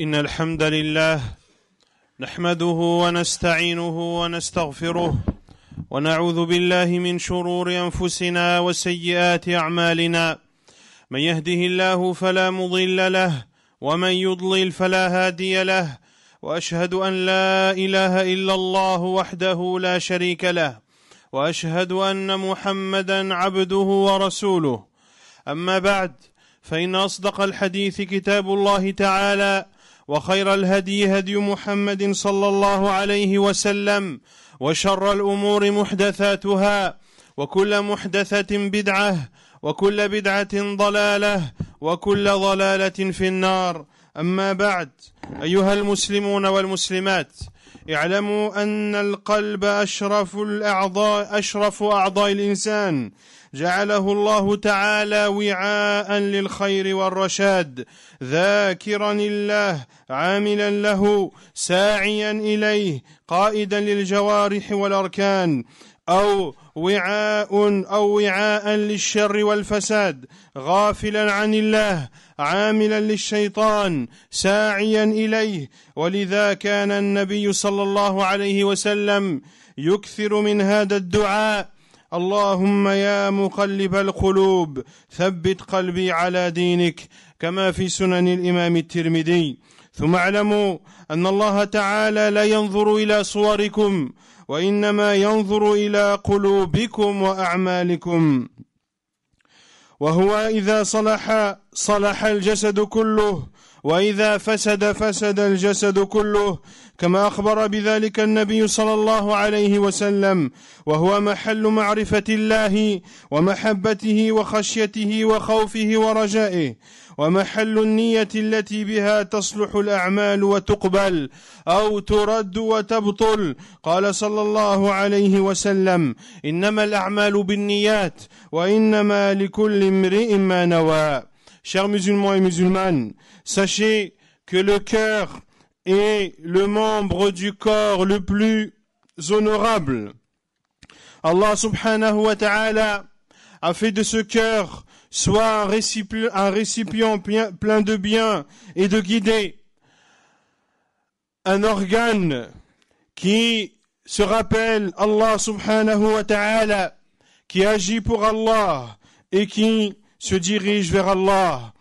إن الحمد لله نحمده ونستعينه ونستغفره ونعوذ بالله من شرور أنفسنا وسيئات أعمالنا. من يهده الله فلا مضل له ومن يضلل فلا هادي له، وأشهد أن لا إله إلا الله وحده لا شريك له، وأشهد أن محمدا عبده ورسوله. أما بعد، فإن أصدق الحديث كتاب الله تعالى، وخير الهدي هدي محمد صلى الله عليه وسلم، وشر الأمور محدثاتها، وكل محدثة بدعة، وكل بدعة ضلالة، وكل ضلالة في النار. أما بعد، أيها المسلمون والمسلمات، اعلموا أن القلب أشرف أعضاء الإنسان، جعله الله تعالى وعاء للخير والرشاد، ذاكرا الله عاملا له ساعيا إليه، قائدا للجوارح والأركان، أو وعاء للشر والفساد، غافلا عن الله عاملا للشيطان ساعيا إليه. ولذا كان النبي صلى الله عليه وسلم يكثر من هذا الدعاء: اللهم يا مقلب القلوب ثبت قلبي على دينك، كما في سنن الإمام الترمذي. ثم اعلموا أن الله تعالى لا ينظر إلى صوركم، وإنما ينظر إلى قلوبكم وأعمالكم. وهو إذا صلح الجسد كله، وإذا فسد الجسد كله، كما أخبر بذلك النبي صلى الله عليه وسلم، وهو محل معرفة الله ومحبته وخشيته وخوفه ورجائه، ومحل النية التي بها تصلح الأعمال وتقبل أو ترد وتبطل. قال صلى الله عليه وسلم: إنما الأعمال بالنيات وإنما لكل امرئ ما نوى. Chers musulmans et musulmanes, sachez que le cœur est le membre du corps le plus honorable. Allah subhanahu wa ta'ala a fait de ce cœur soit un récipient plein de bien et de guider, un organe qui se rappelle Allah subhanahu wa ta'ala, qui agit pour Allah et qui se dirige vers Allah,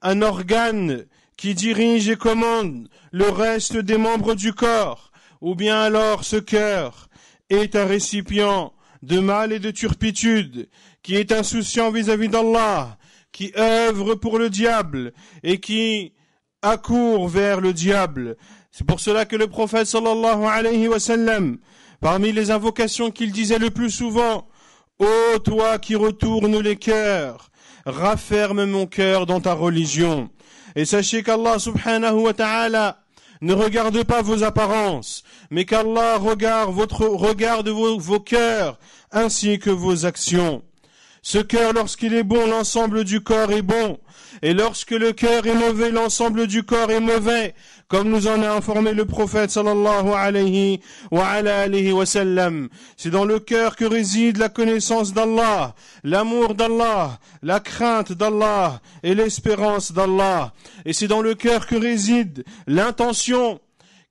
un organe qui dirige et commande le reste des membres du corps, ou bien alors ce cœur est un récipient de mal et de turpitude, qui est insouciant vis-à-vis d'Allah, qui œuvre pour le diable et qui accourt vers le diable. C'est pour cela que le prophète sallallahu alayhi wa sallam, parmi les invocations qu'il disait le plus souvent: ô toi qui retournes les cœurs, rafferme mon cœur dans ta religion. Et sachez qu'Allah subhanahu wa ta'ala ne regarde pas vos apparences, mais qu'Allah regarde vos cœurs ainsi que vos actions. Ce cœur, lorsqu'il est bon, l'ensemble du corps est bon. Et lorsque le cœur est mauvais, l'ensemble du corps est mauvais, comme nous en a informé le prophète sallallahu alayhi wa sallam. C'est dans le cœur que réside la connaissance d'Allah, l'amour d'Allah, la crainte d'Allah et l'espérance d'Allah. Et c'est dans le cœur que réside l'intention,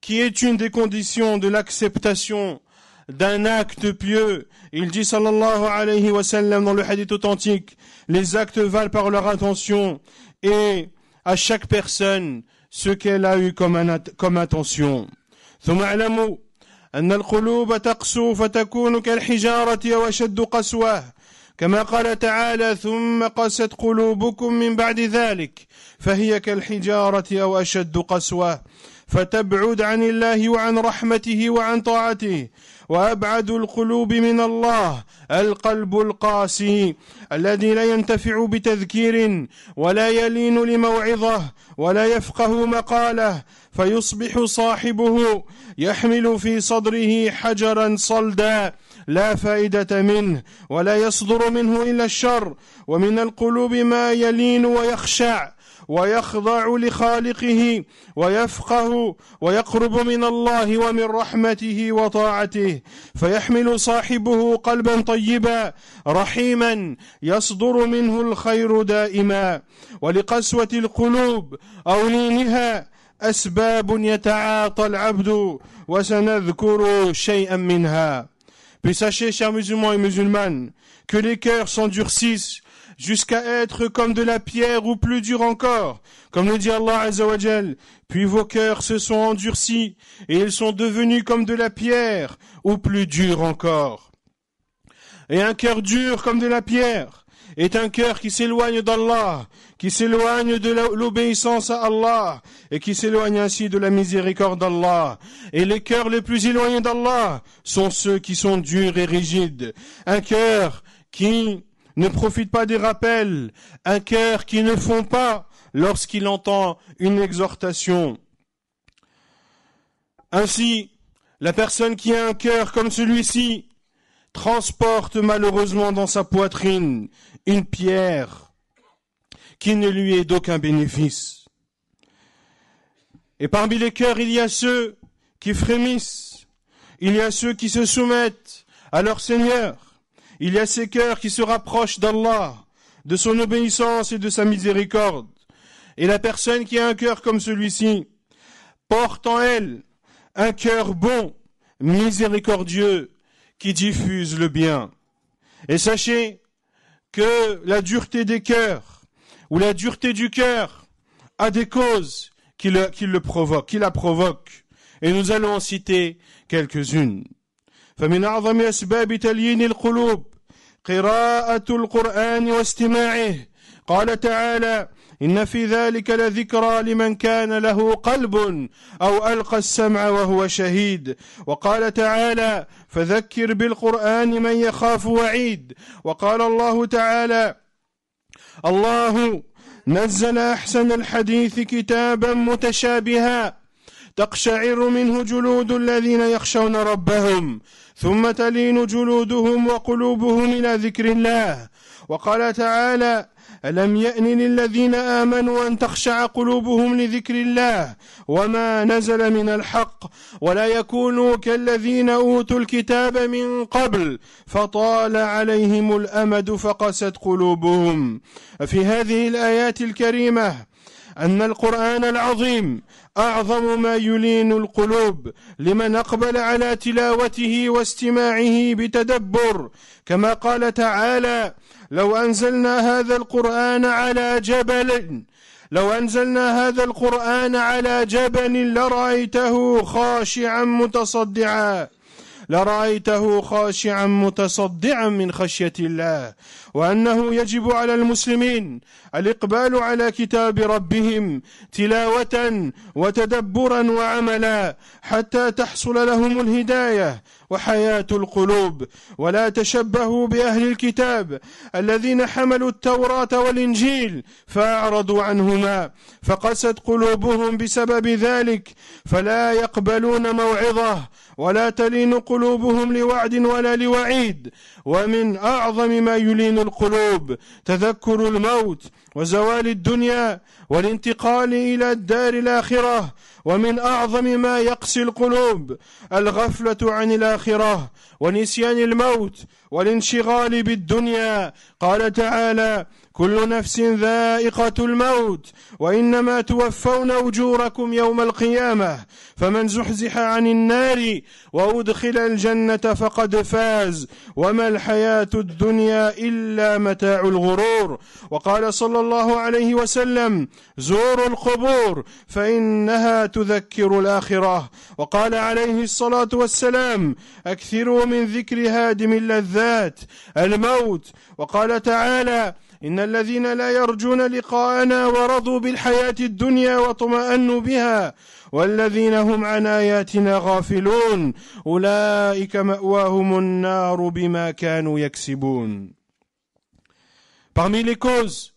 qui est une des conditions de l'acceptation d'un acte pieux. Il dit sallallahu alayhi wa sallam dans le hadith authentique: les actes valent par leur intention, et à chaque personne ce qu'elle a eu comme intention. ثم اعلموا أن القلوب تقسو فتكون كالحجارة وأشد قسوة، كما قال تعالى: ثم قست قلوبكم من بعد ذلك فهي كالحجارة أو أشد قسوة، فتبعد عن الله وعن رحمته وعن طاعته. وأبعد القلوب من الله القلب القاسي، الذي لا ينتفع بتذكير ولا يلين لموعظة ولا يفقه مقاله، فيصبح صاحبه يحمل في صدره حجرا صلدا لا فائدة منه ولا يصدر منه إلا الشر. ومن القلوب ما يلين ويخشع ويخضع لخالقه ويفقه ويقرب من الله ومن رحمته وطاعته، فيحمل صاحبه قلبا طيبا رحيما يصدر منه الخير دائما. ولقسوة القلوب أو لينها أسباب يتعاطى العبد وسنذكر شيئا منها. Puis sachez, chers musulmans et musulmanes, que les cœurs s'endurcissent jusqu'à être comme de la pierre ou plus dur encore, comme le dit Allah Azza wa Jal. Puis vos cœurs se sont endurcis et ils sont devenus comme de la pierre ou plus dur encore. Et un cœur dur comme de la pierre est un cœur qui s'éloigne d'Allah, qui s'éloigne de l'obéissance à Allah et qui s'éloigne ainsi de la miséricorde d'Allah. Et les cœurs les plus éloignés d'Allah sont ceux qui sont durs et rigides. Un cœur qui ne profite pas des rappels, un cœur qui ne fond pas lorsqu'il entend une exhortation. Ainsi, la personne qui a un cœur comme celui-ci transporte malheureusement dans sa poitrine une pierre qui ne lui est d'aucun bénéfice. Et parmi les cœurs, il y a ceux qui frémissent, il y a ceux qui se soumettent à leur Seigneur, il y a ces cœurs qui se rapprochent d'Allah, de son obéissance et de sa miséricorde. Et la personne qui a un cœur comme celui-ci porte en elle un cœur bon, miséricordieux, qui diffuse le bien. Et sachez que la dureté des cœurs, ou la dureté du cœur, a des causes qui la provoquent. Et nous allons en citer quelques-unes. فمن أعظم أسباب تليين القلوب قراءة القرآن واستماعه. قال تعالى: إن في ذلك لذكرى لمن كان له قلب أو ألقى السمع وهو شهيد. وقال تعالى: فذكر بالقرآن من يخاف وعيد. وقال الله تعالى: الله نزل أحسن الحديث كتابا متشابها تقشعر منه جلود الذين يخشون ربهم ثم تلين جلودهم وقلوبهم إلى ذكر الله. وقال تعالى: ألم يأن للذين آمنوا أن تخشع قلوبهم لذكر الله وما نزل من الحق ولا يكونوا كالذين أوتوا الكتاب من قبل فطال عليهم الأمد فقست قلوبهم. في هذه الآيات الكريمة أن القرآن العظيم أعظم ما يلين القلوب لمن أقبل على تلاوته واستماعه بتدبر، كما قال تعالى: لو أنزلنا هذا القرآن على جبل لرأيته خاشعا متصدعا من خشية الله. وأنه يجب على المسلمين الإقبال على كتاب ربهم تلاوة وتدبرا وعملا حتى تحصل لهم الهداية وحياة القلوب. ولا تشبهوا بأهل الكتاب الذين حملوا التوراة والإنجيل فأعرضوا عنهما فقست قلوبهم بسبب ذلك فلا يقبلون موعظة ولا تلين قلوبهم لوعد ولا لوعيد. ومن أعظم ما يلين القلوب تذكر الموت وزوال الدنيا والانتقال إلى الدار الآخرة. ومن أعظم ما يقسي القلوب الغفلة عن الآخرة ونسيان الموت والانشغال بالدنيا. قال تعالى: كل نفس ذائقة الموت وإنما توفون أجوركم يوم القيامة فمن زحزح عن النار وأدخل الجنة فقد فاز وما الحياة الدنيا إلا متاع الغرور. وقال صلى الله عليه وسلم: زوروا القبور فإنها تذكر الآخرة. وقال عليه الصلاة والسلام: أكثروا من ذكر هادم اللذات الموت. وقال تعالى: إن الذين لا يرجون لقاءنا ورضوا بالحياة الدنيا واطمأنوا بها والذين هم عن آياتنا غافلون أولئك مأواهم النار بما كانوا يكسبون. Parmi les causes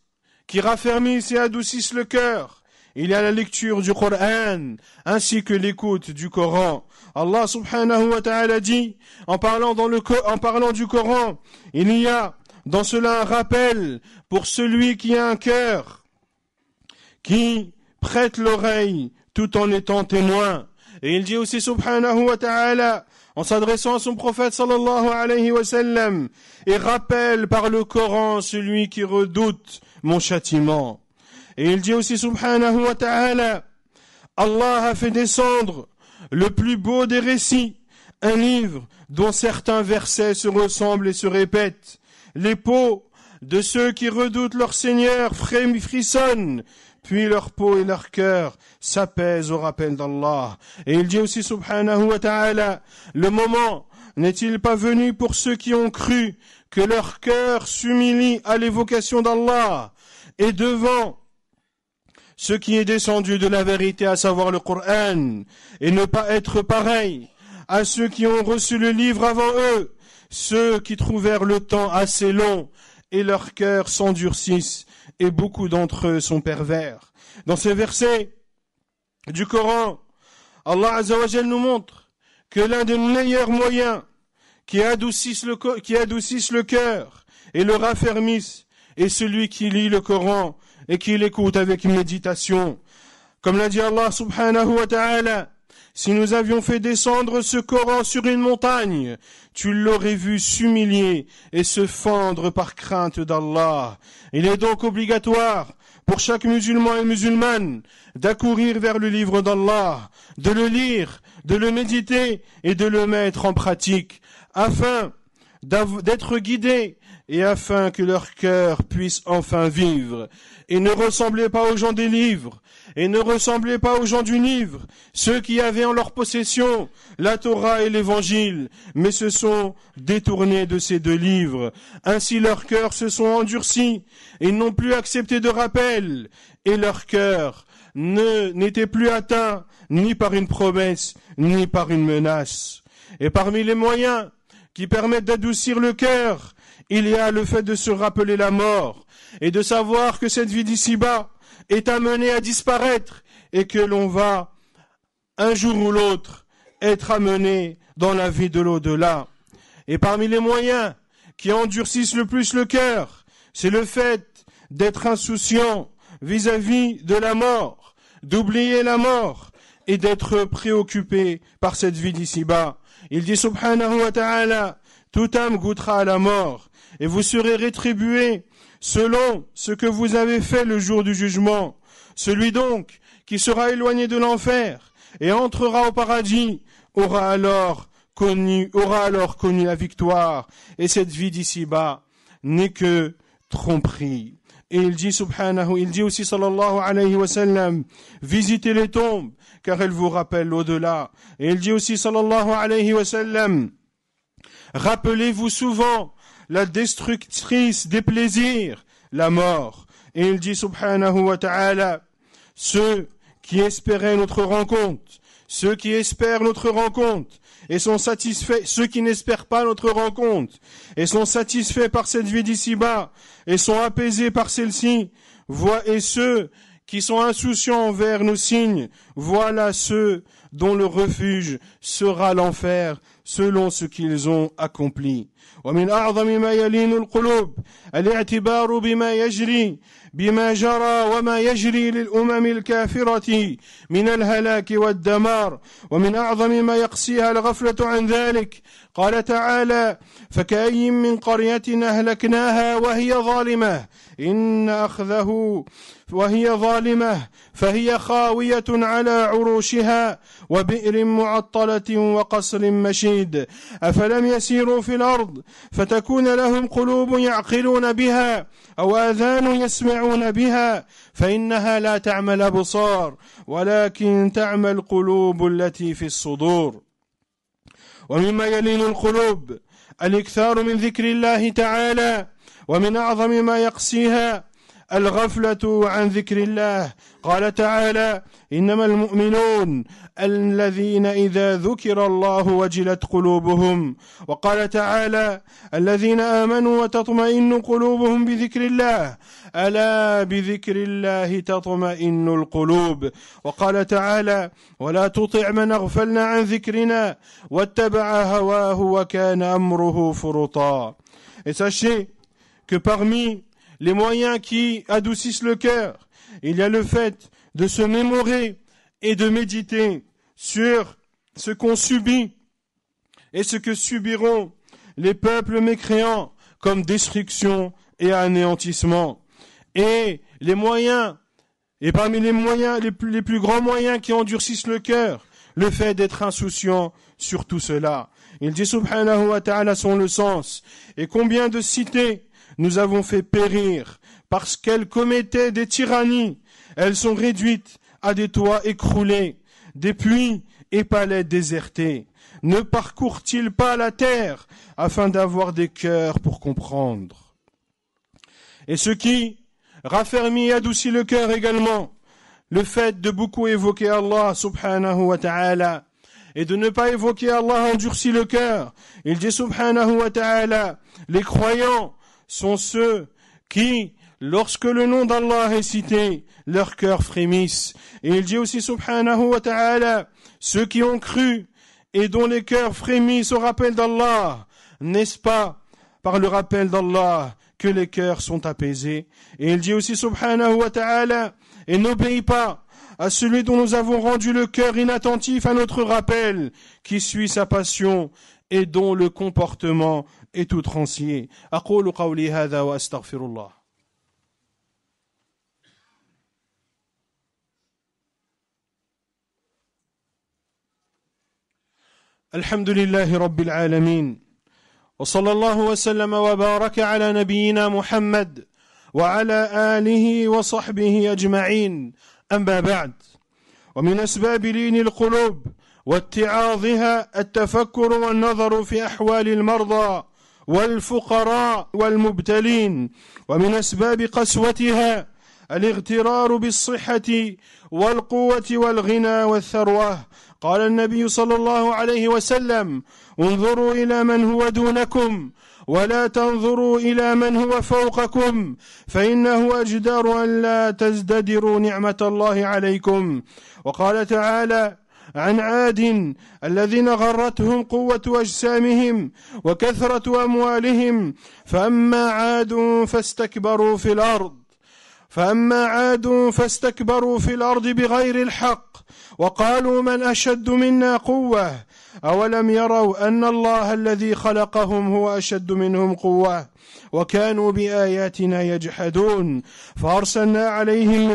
qui raffermissent et adoucissent le cœur, il y a la lecture du Coran ainsi que l'écoute du Coran. Allah subhanahu wa ta'ala dit, en parlant du Coran, il y a dans cela un rappel pour celui qui a un cœur, qui prête l'oreille tout en étant témoin. Et il dit aussi subhanahu wa ta'ala, en s'adressant à son prophète sallallahu alayhi wa sallam, et rappelle par le Coran celui qui redoute mon châtiment. Et il dit aussi subhanahu wa ta'ala, Allah a fait descendre le plus beau des récits, un livre dont certains versets se ressemblent et se répètent. Les peaux de ceux qui redoutent leur Seigneur frissonnent, puis leur peau et leur cœur s'apaisent au rappel d'Allah. Et il dit aussi subhanahu wa ta'ala, le moment n'est-il pas venu pour ceux qui ont cru que leur cœur s'humilie à l'évocation d'Allah et devant ce qui est descendu de la vérité, à savoir le Coran, et ne pas être pareil à ceux qui ont reçu le livre avant eux, ceux qui trouvèrent le temps assez long et leurs cœurs s'endurcissent, et beaucoup d'entre eux sont pervers. Dans ces versets du Coran, Allah Azza wa Jal nous montre que l'un des meilleurs moyens qui adoucissent le cœur et le raffermissent est celui qui lit le Coran et qui l'écoute avec méditation. Comme l'a dit Allah subhanahu wa ta'ala, si nous avions fait descendre ce Coran sur une montagne, tu l'aurais vu s'humilier et se fendre par crainte d'Allah. Il est donc obligatoire pour chaque musulman et musulmane d'accourir vers le livre d'Allah, de le lire, de le méditer et de le mettre en pratique, afin d'être guidés et afin que leur cœur puisse enfin vivre. Et ne ressemblez pas aux gens des livres, et ne ressemblez pas aux gens du livre, ceux qui avaient en leur possession la Torah et l'Évangile, mais se sont détournés de ces deux livres. Ainsi leurs cœurs se sont endurcis, et n'ont plus accepté de rappel, et leur cœur n'était plus atteint, ni par une promesse, ni par une menace. Et parmi les moyens qui permettent d'adoucir le cœur, il y a le fait de se rappeler la mort et de savoir que cette vie d'ici-bas est amenée à disparaître et que l'on va, un jour ou l'autre, être amené dans la vie de l'au-delà. Et parmi les moyens qui endurcissent le plus le cœur, c'est le fait d'être insouciant vis-à-vis de la mort, d'oublier la mort et d'être préoccupé par cette vie d'ici-bas. Il dit subhanahu wa ta'ala, toute âme goûtera à la mort et vous serez rétribués selon ce que vous avez fait le jour du jugement. Celui donc qui sera éloigné de l'enfer et entrera au paradis aura alors connu la victoire, et cette vie d'ici-bas n'est que tromperie. Et il dit aussi sallallahu alayhi wa sallam, visitez les tombes car elles vous rappellent l'au-delà. Et il dit aussi sallallahu alayhi wa sallam, rappelez-vous souvent la destructrice des plaisirs, la mort. Et il dit subhanahu wa ta'ala, ceux qui espéraient notre rencontre, ceux qui espèrent notre rencontre et sont satisfaits, ceux qui n'espèrent pas notre rencontre et sont satisfaits par cette vie d'ici-bas et sont apaisés par celle-ci, et ceux qui sont insouciants envers nos signes, voilà ceux dont le refuge sera l'enfer selon ce qu'ils ont accompli. ومن أعظم ما يلين القلوب الاعتبار بما جرى وما يجري للأمم الكافرة من الهلاك والدمار، ومن أعظم ما يقسيها الغفلة عن ذلك. قال تعالى: فكأي من قرية أهلكناها وهي ظالمة إن أخذه وهي ظالمة فهي خاوية على عروشها وبئر معطلة وقصر مشيد. أفلم يسيروا في الأرض فتكون لهم قلوب يعقلون بها أو آذان يسمعون بها فإنها لا تعمى الأبصار ولكن تعمى القلوب التي في الصدور. ومما يلين القلوب الإكثار من ذكر الله تعالى، ومن أعظم ما يقسيها الغفلة عن ذكر الله. قال تعالى: إنما المؤمنون الذين إذا ذكر الله وجلت قلوبهم. وقال تعالى: الذين آمنوا وتطمئن قلوبهم بذكر الله ألا بذكر الله تطمئن القلوب. وقال تعالى: ولا تطع من أغفلنا عن ذكرنا واتبع هواه وكان أمره فرطا. Et sachez que parmi les moyens qui adoucissent le cœur, il y a le fait de se mémorer et de méditer sur ce qu'on subit et ce que subiront les peuples mécréants comme destruction et anéantissement. Et les moyens Et parmi les moyens, les plus grands moyens qui endurcissent le cœur, le fait d'être insouciant sur tout cela. Il dit subhanahu wa ta'ala son le sens. Et combien de cités nous avons fait périr parce qu'elles commettaient des tyrannies. Elles sont réduites à des toits écroulés, des puits et palais désertés. Ne parcourent-ils pas la terre afin d'avoir des cœurs pour comprendre? Et ce qui raffermit et adoucit le cœur également, le fait de beaucoup évoquer Allah subhanahu wa ta'ala et de ne pas évoquer Allah endurcit le cœur. Il dit subhanahu wa ta'ala, les croyants sont ceux qui, lorsque le nom d'Allah est cité, leur cœur frémissent. Et il dit aussi subhanahu wa ta'ala, ceux qui ont cru et dont les cœurs frémissent au rappel d'Allah, n'est-ce pas par le rappel d'Allah que les cœurs sont apaisés? Et il dit aussi subhanahu wa ta'ala, et n'obéis pas à celui dont nous avons rendu le cœur inattentif à notre rappel, qui suit sa passion et dont le comportement est outrancier. أقول قولي هذا وأستغفر الله. الحمد لله رب العالمين وصلى الله وسلم وبارك على نبينا محمد وعلى آله وصحبه أجمعين. أما بعد، ومن أسباب لين القلوب واتعاظها التفكر والنظر في أحوال المرضى والفقراء والمبتلين، ومن أسباب قسوتها الاغترار بالصحة والقوة والغنى والثروة. قال النبي صلى الله عليه وسلم: انظروا إلى من هو دونكم ولا تنظروا إلى من هو فوقكم فإنه أجدر أن لا تزددروا نعمة الله عليكم. وقال تعالى عن عاد الذين غرتهم قوة أجسامهم وكثرة أموالهم فأما عاد فاستكبروا في الأرض بغير الحق وقالوا من أشد منا قوة أولم يروا أن الله الذي خلقهم هو أشد منهم قوة وكانوا بآياتنا يجحدون فأرسلنا عليهم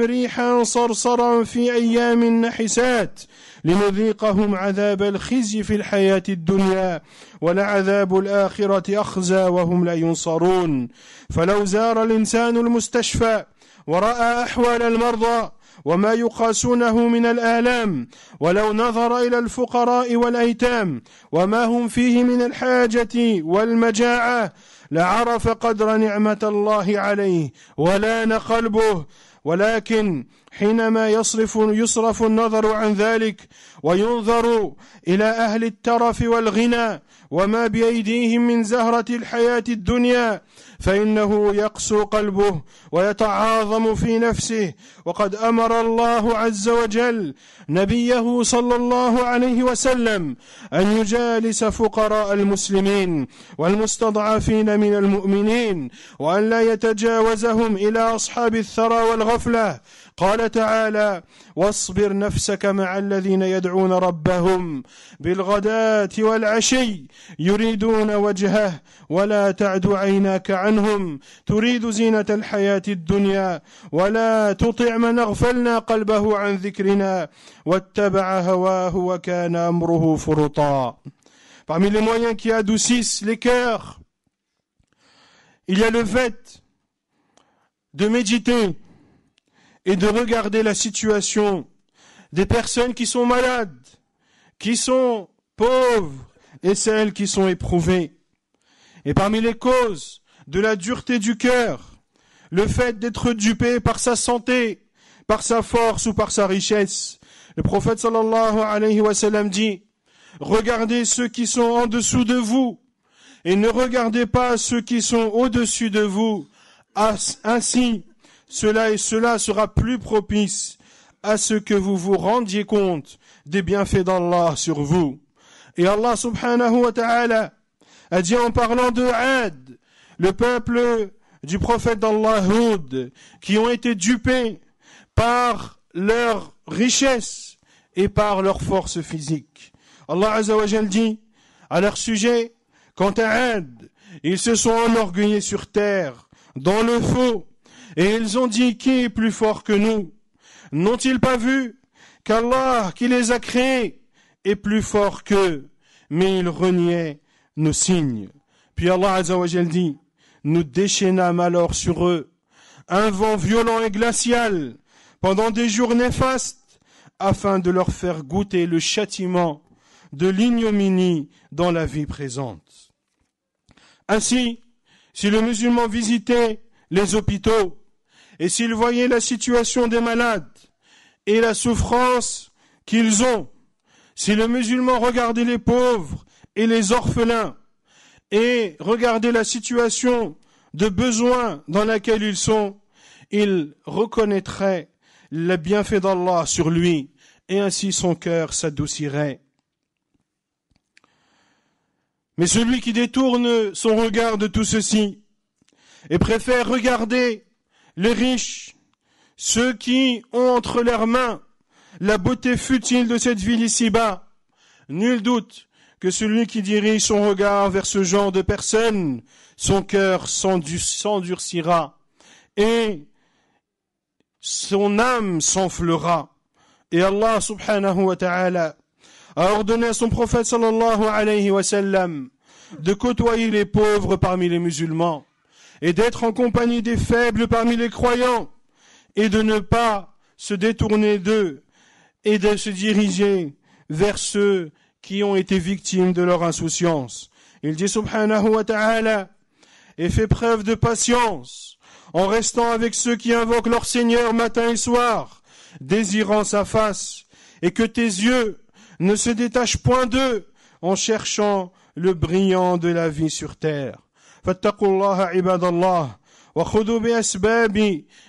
ريحا صرصرا في أيام نحسات لنذيقهم عذاب الخزي في الحياة الدنيا ولعذاب الآخرة أخزى وهم لا ينصرون. فلو زار الإنسان المستشفى ورأى أحوال المرضى وما يقاسونه من الآلام، ولو نظر إلى الفقراء والأيتام وما هم فيه من الحاجة والمجاعة لعرف قدر نعمة الله عليه ولان قلبه. ولكن حينما يصرف النظر عن ذلك وينظر إلى أهل الترف والغنى وما بأيديهم من زهرة الحياة الدنيا فإنه يقسو قلبه ويتعاظم في نفسه. وقد أمر الله عز وجل نبيه صلى الله عليه وسلم أن يجالس فقراء المسلمين والمستضعفين من المؤمنين وأن لا يتجاوزهم إلى أصحاب الثرى والغفلة. قال تعالى: واصبر نفسك مع الذين يدعون ربهم بالغداة والعشي يريدون وجهه ولا تعد عيناك عنهم تريد زينة الحياة الدنيا ولا تطع من أغفلنا قلبه عن ذكرنا واتبع هواه وكان أمره فرطا. Parmi les moyens qui adoucissent les cœurs, il y a le fait de méditer et de regarder la situation des personnes qui sont malades, qui sont pauvres et celles qui sont éprouvées. Et parmi les causes de la dureté du cœur, le fait d'être dupé par sa santé, par sa force ou par sa richesse. Le prophète sallallahu alayhi wa sallam dit: regardez ceux qui sont en dessous de vous et ne regardez pas ceux qui sont au-dessus de vous. Ainsi, cela sera plus propice à ce que vous vous rendiez compte des bienfaits d'Allah sur vous. Et Allah subhanahu wa ta'ala a dit en parlant de Ad, le peuple du prophète d'Allah Hud, qui ont été dupés par leur richesse et par leur force physique. Allah Azza wa Jal dit à leur sujet: quant à Ad, ils se sont enorgueillis sur terre dans le faux, et ils ont dit qui est plus fort que nous? N'ont-ils pas vu qu'Allah qui les a créés est plus fort qu'eux? Mais ils reniaient nos signes. Puis Allah Azza wa Jal dit, nous déchaînâmes alors sur eux un vent violent et glacial pendant des jours néfastes, afin de leur faire goûter le châtiment de l'ignominie dans la vie présente. Ainsi, si le musulman visitait les hôpitaux, et s'il voyait la situation des malades et la souffrance qu'ils ont, si le musulman regardait les pauvres et les orphelins, et regardait la situation de besoin dans laquelle ils sont, il reconnaîtrait le bienfait d'Allah sur lui, et ainsi son cœur s'adoucirait. Mais celui qui détourne son regard de tout ceci, et préfère regarder les riches, ceux qui ont entre leurs mains la beauté futile de cette ville ici-bas, nul doute que celui qui dirige son regard vers ce genre de personnes, son cœur s'endurcira et son âme s'enflera. Et Allah subhanahu wa ta'ala a ordonné à son prophète sallallahu alayhi wa sallam de côtoyer les pauvres parmi les musulmans et d'être en compagnie des faibles parmi les croyants et de ne pas se détourner d'eux et de se diriger vers ceux qui ont été victimes de leur insouciance. Il dit subhanahu wa ta'ala, et fait preuve de patience en restant avec ceux qui invoquent leur Seigneur matin et soir, désirant sa face, et que tes yeux ne se détachent point d'eux en cherchant le brillant de la vie sur terre. Fattaqullaha ibadallah. وخذوا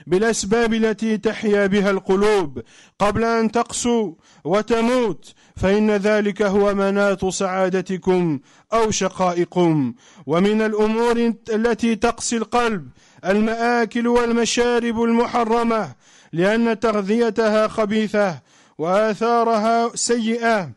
بالأسباب التي تحيا بها القلوب قبل أن تقسو وتموت فإن ذلك هو مناط سعادتكم أو شقائكم ومن الأمور التي تقسي القلب المآكل والمشارب المحرمة لأن تغذيتها خبيثة وآثارها سيئة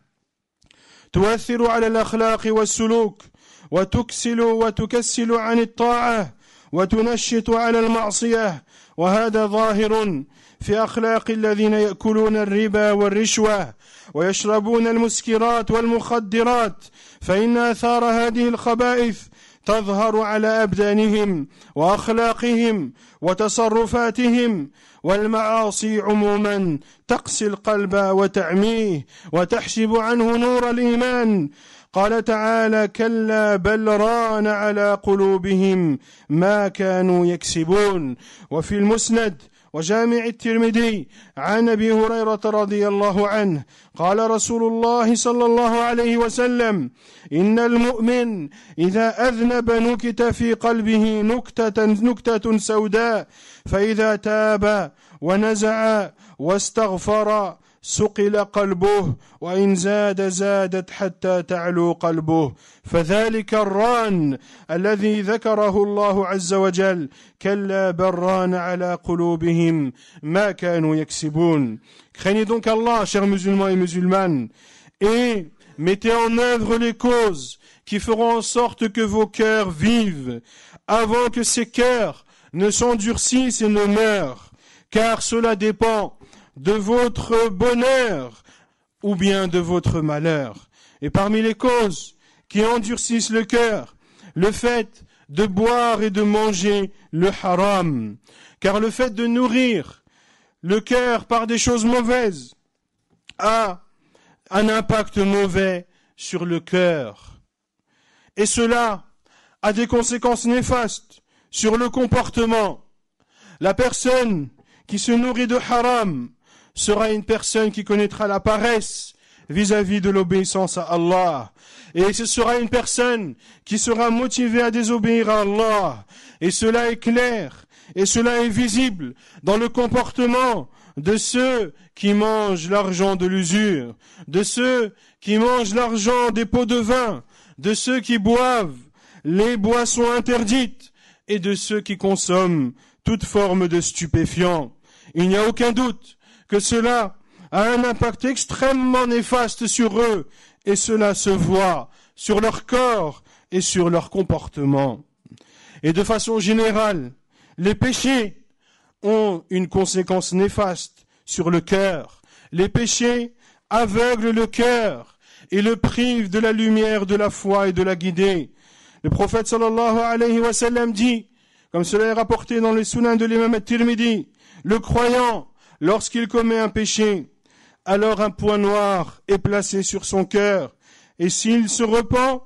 تؤثر على الأخلاق والسلوك وتكسل عن الطاعة وتنشط على المعصية وهذا ظاهر في أخلاق الذين يأكلون الربا والرشوة ويشربون المسكرات والمخدرات فإن آثار هذه الخبائث تظهر على أبدانهم وأخلاقهم وتصرفاتهم والمعاصي عموما تقسي القلب وتعميه وتحجب عنه نور الإيمان. قال تعالى كلا بل ران على قلوبهم ما كانوا يكسبون. وفي المسند وجامع الترمذي عن أبي هريرة رضي الله عنه قال رسول الله صلى الله عليه وسلم إن المؤمن إذا أذنب نكت في قلبه نكتة سوداء فإذا تاب ونزع واستغفر سقل قلبه وإن زادت حتى تعلو قلبه فذلك الران الذي ذكره الله عز وجل كلا بل ران على قلوبهم ما كانوا يكسبون. Craignez donc Allah, chers musulmans et musulmanes, et mettez en œuvre les causes qui feront en sorte que vos cœurs vivent avant que ces cœurs ne s'endurcissent et ne meurent, car cela dépend de votre bonheur ou bien de votre malheur. Et parmi les causes qui endurcissent le cœur, le fait de boire et de manger le haram, car le fait de nourrir le cœur par des choses mauvaises a un impact mauvais sur le cœur. Et cela a des conséquences néfastes sur le comportement. La personne qui se nourrit de haram sera une personne qui connaîtra la paresse vis-à-vis de l'obéissance à Allah. Et ce sera une personne qui sera motivée à désobéir à Allah. Et cela est clair, et cela est visible dans le comportement de ceux qui mangent l'argent de l'usure, de ceux qui mangent l'argent des pots de vin, de ceux qui boivent les boissons interdites et de ceux qui consomment toute forme de stupéfiants. Il n'y a aucun doute que cela a un impact extrêmement néfaste sur eux, et cela se voit sur leur corps et sur leur comportement. Et de façon générale, Les péchés ont une conséquence néfaste sur le cœur. Les péchés aveuglent le cœur et le privent de la lumière de la foi et de la guidée. Le prophète sallallahu alayhi wa sallam dit, comme cela est rapporté dans les Sunan de l'imam at-Tirmidhi, le croyant, lorsqu'il commet un péché, alors un point noir est placé sur son cœur, et s'il se repent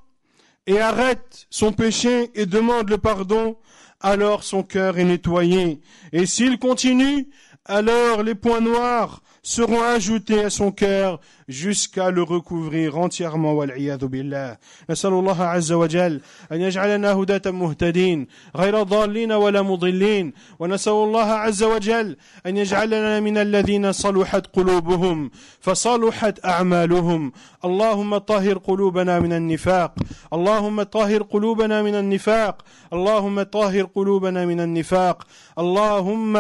et arrête son péché et demande le pardon, alors son cœur est nettoyé. Et s'il continue, alors les points noirs seront ajoutés à son cœur jusqu'à le recouvrir entièrement. والعياذ بالله. نسأل الله عز وجل أن يجعلنا هداة مهتدين غير ضالين ولا مضلين، ونسأل الله عز وجل أن يجعلنا من الذين صلحت قلوبهم فصلحت أعمالهم. اللهم طهر قلوبنا من النفاق، اللهم طهر قلوبنا من النفاق، اللهم طهر قلوبنا من النفاق. اللهم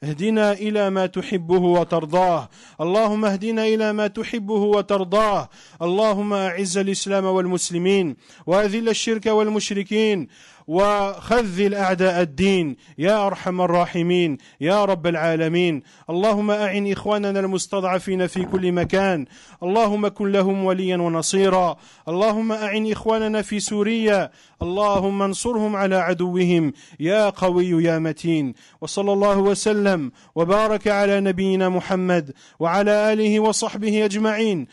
اهدنا إلى ما تحبه وترضاه، اللهم اهدنا إلى ما تحبه وترضاه. اللهم أعز الإسلام والمسلمين وأذل الشرك والمشركين وخذل أعداء الدين يا أرحم الراحمين يا رب العالمين. اللهم أعن إخواننا المستضعفين في كل مكان، اللهم كن لهم وليا ونصيرا. اللهم أعن إخواننا في سوريا، اللهم انصرهم على عدوهم يا قوي يا متين. وصلى الله وسلم وبارك على نبينا محمد وعلى آله وصحبه أجمعين.